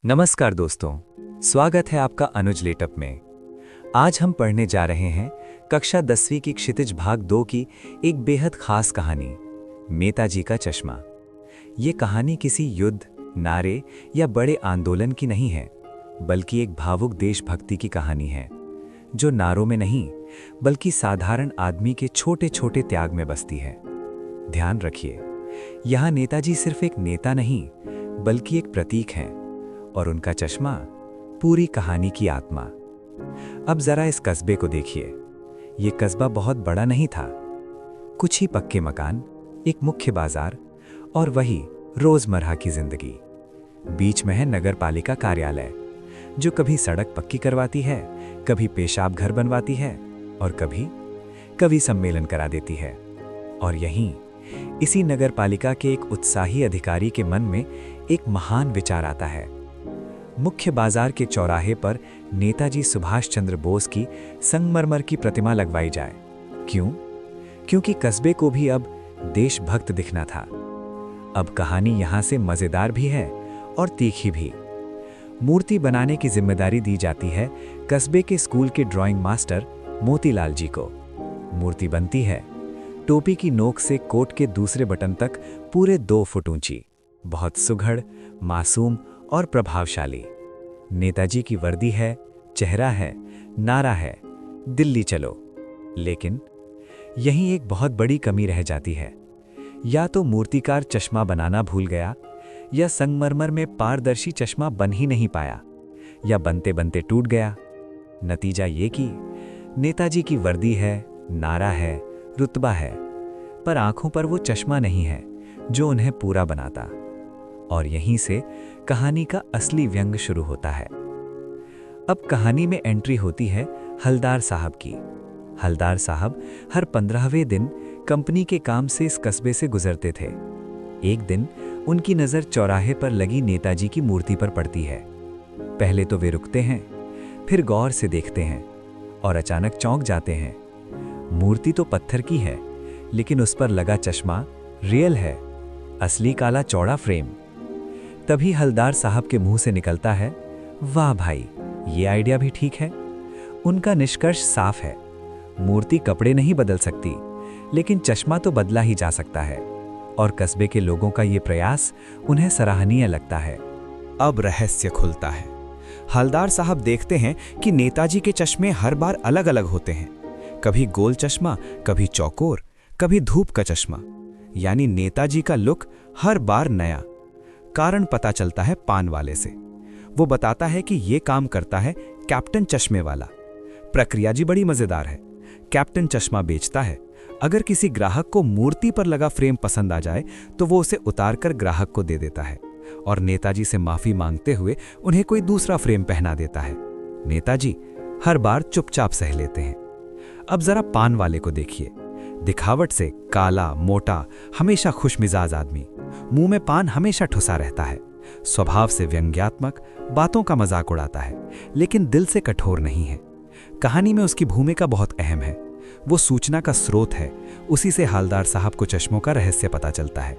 नमस्कार दोस्तों, स्वागत है आपका अनुज लेटअप में। आज हम पढ़ने जा रहे हैं कक्षा 10वीं की क्षितिज भाग 2 की एक बेहद खास कहानी, नेताजी का चश्मा। ये कहानी किसी युद्ध, नारे या बड़े आंदोलन की नहीं है, बल्कि एक भावुक देशभक्ति की कहानी है, जो नारों में नहीं बल्कि साधारण आदमी के छोटे छोटे त्याग में बसती है। ध्यान रखिए, यहाँ नेताजी सिर्फ एक नेता नहीं बल्कि एक प्रतीक हैं, और उनका चश्मा पूरी कहानी की आत्मा। अब जरा इस कस्बे को देखिए। ये कस्बा बहुत बड़ा नहीं था, कुछ ही पक्के मकान, एक मुख्य बाजार और वही रोजमर्रा की जिंदगी। बीच में है नगर पालिका कार्यालय, जो कभी सड़क पक्की करवाती है, कभी पेशाब घर बनवाती है और कभी सम्मेलन करा देती है। और यहीं इसी नगर पालिका के एक उत्साही अधिकारी के मन में एक महान विचार आता है। मुख्य बाजार के चौराहे पर नेताजी सुभाष चंद्र बोस की संगमरमर की प्रतिमा लगवाई जाए। क्यों? क्योंकि कस्बे को भी अब देशभक्त दिखना था। अब कहानी यहां से मजेदार भी है और तीखी भी। मूर्ति बनाने की जिम्मेदारी दी जाती है कस्बे के स्कूल के ड्राइंग मास्टर मोतीलाल जी को। मूर्ति बनती है, टोपी की नोक से कोट के दूसरे बटन तक पूरे 2 फुट ऊंची, बहुत सुघड़, मासूम और प्रभावशाली। नेताजी की वर्दी है, चेहरा है, नारा है, दिल्ली चलो। लेकिन यहीं एक बहुत बड़ी कमी रह जाती है। या तो मूर्तिकार चश्मा बनाना भूल गया, या संगमरमर में पारदर्शी चश्मा बन ही नहीं पाया, या बनते बनते टूट गया। नतीजा ये कि नेताजी की वर्दी है, नारा है, रुतबा है, पर आंखों पर वो चश्मा नहीं है जो उन्हें पूरा बनाता। और यहीं से कहानी का असली व्यंग शुरू होता है। अब कहानी में एंट्री होती है हलदार साहब की। हलदार साहब हर 15वें दिन कंपनी के काम से इस कस्बे से गुजरते थे। एक दिन उनकी नज़र चौराहे पर लगी नेताजी की मूर्ति पर पड़ती है। पहले तो वे रुकते हैं, फिर गौर से देखते हैं और अचानक चौंक जाते हैं। मूर्ति तो पत्थर की है, लेकिन उस पर लगा चश्मा रियल है, असली काला चौड़ा फ्रेम। तभी हलदार साहब के मुंह से निकलता है, वाह भाई, ये आइडिया भी ठीक है। उनका निष्कर्ष साफ है, मूर्ति कपड़े नहीं बदल सकती, लेकिन चश्मा तो बदला ही जा सकता है। और कस्बे के लोगों का ये प्रयास उन्हें सराहनीय लगता है। अब रहस्य खुलता है। हलदार साहब देखते हैं कि नेताजी के चश्मे हर बार अलग अलग होते हैं। कभी गोल चश्मा, कभी चौकोर, कभी धूप का चश्मा। यानी नेताजी का लुक हर बार नया। कारण पता चलता है पान वाले से। वो बताता है कि ये काम करता है कैप्टन चश्मे वाला। प्रक्रिया जी बड़ी मजेदार है। कैप्टन चश्मा बेचता है। अगर किसी ग्राहक को मूर्ति पर लगा फ्रेम पसंद आ जाए तो वो उसे उतारकर ग्राहक को दे देता है और नेताजी से माफी मांगते हुए उन्हें कोई दूसरा फ्रेम पहना देता है। नेताजी हर बार चुपचाप सह लेते हैं। अब जरा पान वाले को देखिए। दिखावट से काला, मोटा, हमेशा खुशमिजाज आदमी। मुंह में पान हमेशा ठुसा रहता है। स्वभाव से व्यंग्यात्मक, बातों का मजाक उड़ाता है, लेकिन दिल से कठोर नहीं है। कहानी में उसकी भूमिका बहुत अहम है। वो सूचना का स्रोत है। उसी से हलदार साहब को चश्मों का रहस्य पता चलता है।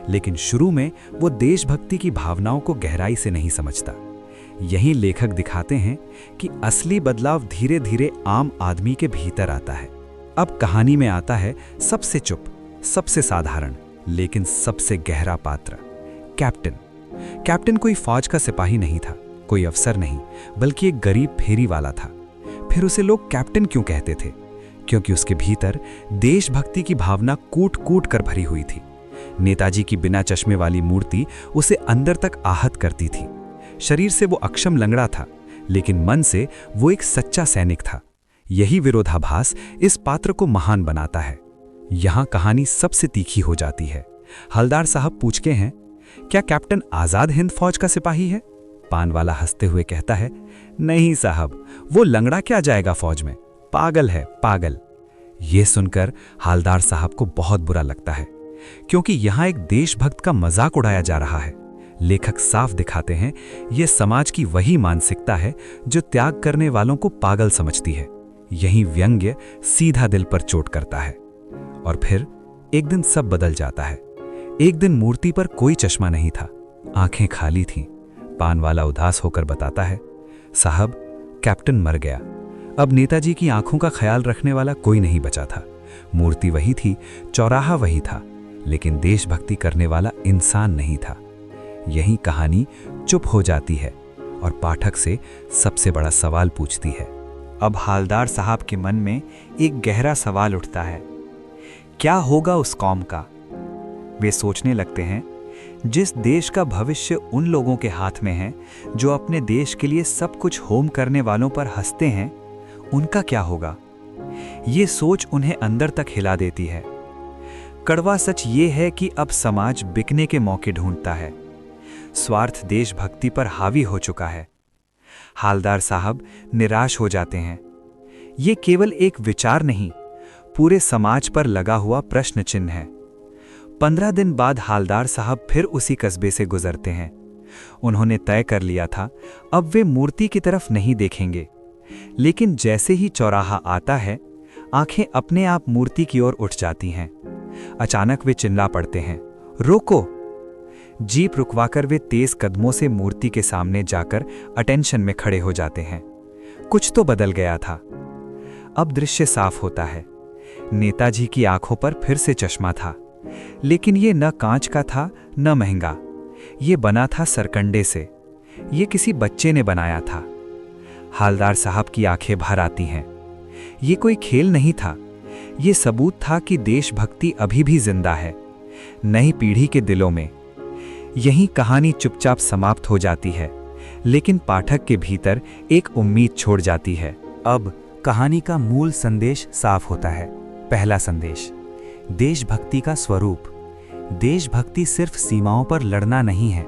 लेकिन शुरू में वो देशभक्ति की भावनाओं को गहराई से नहीं समझता। यही लेखक दिखाते हैं कि असली बदलाव धीरे धीरे आम आदमी के भीतर आता है। अब कहानी में आता है सबसे चुप, सबसे साधारण, लेकिन सबसे गहरा पात्र, कैप्टन। कैप्टन कोई फौज का सिपाही नहीं था, कोई अफसर नहीं, बल्कि एक गरीब फेरी वाला था। फिर उसे लोग कैप्टन क्यों कहते थे? क्योंकि उसके भीतर देशभक्ति की भावना कूट कूट कर भरी हुई थी। नेताजी की बिना चश्मे वाली मूर्ति उसे अंदर तक आहत करती थी। शरीर से वो अक्षम लंगड़ा था, लेकिन मन से वो एक सच्चा सैनिक था। यही विरोधाभास इस पात्र को महान बनाता है। यहां कहानी सबसे तीखी हो जाती है। हलदार साहब पूछते हैं, क्या कैप्टन आजाद हिंद फौज का सिपाही है? पान वाला हंसते हुए कहता है, नहीं साहब, वो लंगड़ा क्या जाएगा फौज में, पागल है, पागल। यह सुनकर हलदार साहब को बहुत बुरा लगता है, क्योंकि यहां एक देशभक्त का मजाक उड़ाया जा रहा है। लेखक साफ दिखाते हैं, यह समाज की वही मानसिकता है जो त्याग करने वालों को पागल समझती है। यही व्यंग्य सीधा दिल पर चोट करता है। और फिर एक दिन सब बदल जाता है। एक दिन मूर्ति पर कोई चश्मा नहीं था, आंखें खाली थीं, पान वाला उदास होकर बताता है, साहब, कैप्टन मर गया। अब नेताजी की आंखों का ख्याल रखने वाला कोई नहीं बचा था। मूर्ति वही थी, चौराहा वही था, लेकिन देशभक्ति करने वाला इंसान नहीं था। यही कहानी चुप हो जाती है और पाठक से सबसे बड़ा सवाल पूछती है। अब हालदार साहब के मन में एक गहरा सवाल उठता है, क्या होगा उस कौम का? वे सोचने लगते हैं, जिस देश का भविष्य उन लोगों के हाथ में है जो अपने देश के लिए सब कुछ होम करने वालों पर हंसते हैं, उनका क्या होगा? ये सोच उन्हें अंदर तक हिला देती है। कड़वा सच ये है कि अब समाज बिकने के मौके ढूंढता है। स्वार्थ देशभक्ति पर हावी हो चुका है। हालदार साहब निराश हो जाते हैं। ये केवल एक विचार नहीं, पूरे समाज पर लगा हुआ प्रश्न चिन्ह है। 15 दिन बाद हालदार साहब फिर उसी कस्बे से गुजरते हैं। उन्होंने तय कर लिया था, अब वे मूर्ति की तरफ नहीं देखेंगे। लेकिन जैसे ही चौराहा आता है, आंखें अपने आप मूर्ति की ओर उठ जाती हैं। अचानक वे चिल्ला पड़ते हैं, रोको! जीप रुकवाकर वे तेज कदमों से मूर्ति के सामने जाकर अटेंशन में खड़े हो जाते हैं। कुछ तो बदल गया था। अब दृश्य साफ होता है। नेताजी की आंखों पर फिर से चश्मा था, लेकिन ये न कांच का था न महंगा। ये बना था सरकंडे से। ये किसी बच्चे ने बनाया था। हालदार साहब की आंखें भर आती हैं। ये कोई खेल नहीं था, ये सबूत था कि देशभक्ति अभी भी जिंदा है, नई पीढ़ी के दिलों में। यही कहानी चुपचाप समाप्त हो जाती है, लेकिन पाठक के भीतर एक उम्मीद छोड़ जाती है। अब कहानी का मूल संदेश साफ होता है। पहला संदेश, देशभक्ति का स्वरूप। देशभक्ति सिर्फ सीमाओं पर लड़ना नहीं है,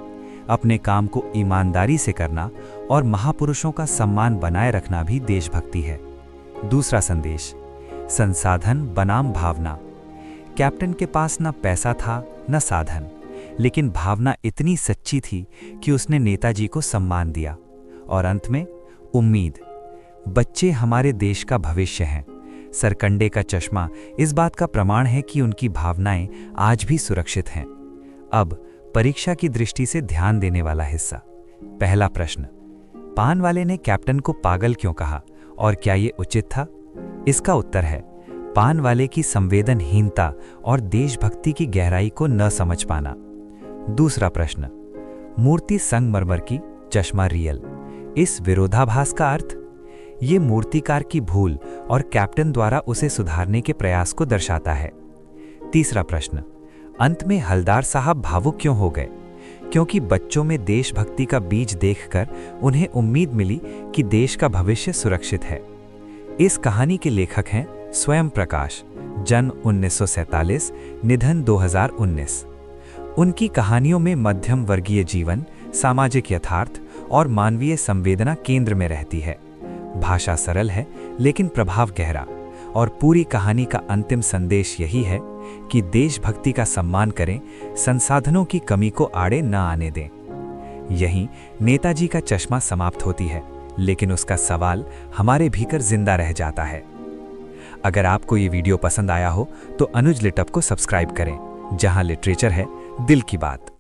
अपने काम को ईमानदारी से करना और महापुरुषों का सम्मान बनाए रखना भी देशभक्ति है। दूसरा संदेश, संसाधन बनाम भावना। कैप्टन के पास न पैसा था न साधन, लेकिन भावना इतनी सच्ची थी कि उसने नेताजी को सम्मान दिया। और अंत में उम्मीद। बच्चे हमारे देश का भविष्य हैं। सरकंडे का चश्मा इस बात का प्रमाण है कि उनकी भावनाएं आज भी सुरक्षित हैं। अब परीक्षा की दृष्टि से ध्यान देने वाला हिस्सा। पहला प्रश्न, पान वाले ने कैप्टन को पागल क्यों कहा और क्या ये उचित था? इसका उत्तर है पान वाले की संवेदनहीनता और देशभक्ति की गहराई को न समझ पाना। दूसरा प्रश्न, मूर्ति संगमरमर की, चश्मा रियल। इस विरोधाभास का अर्थ? ये मूर्तिकार की भूल और कैप्टन द्वारा उसे सुधारने के प्रयास को दर्शाता है। तीसरा प्रश्न, अंत में हलदार साहब भावुक क्यों हो गए? क्योंकि बच्चों में देशभक्ति का बीज देखकर उन्हें उम्मीद मिली कि देश का भविष्य सुरक्षित है। इस कहानी के लेखक हैं स्वयं प्रकाश, जन्म 1947, निधन 2019। उनकी कहानियों में मध्यम वर्गीय जीवन, सामाजिक यथार्थ और मानवीय संवेदना केंद्र में रहती है। भाषा सरल है लेकिन प्रभाव गहरा, और पूरी कहानी का अंतिम संदेश यही है कि देशभक्ति का सम्मान करें, संसाधनों की कमी को आड़े न आने दें। यहीं नेताजी का चश्मा समाप्त होती है, लेकिन उसका सवाल हमारे भीतर जिंदा रह जाता है। अगर आपको ये वीडियो पसंद आया हो तो अनुज लिटअप को सब्सक्राइब करें, जहां लिटरेचर है दिल की बात।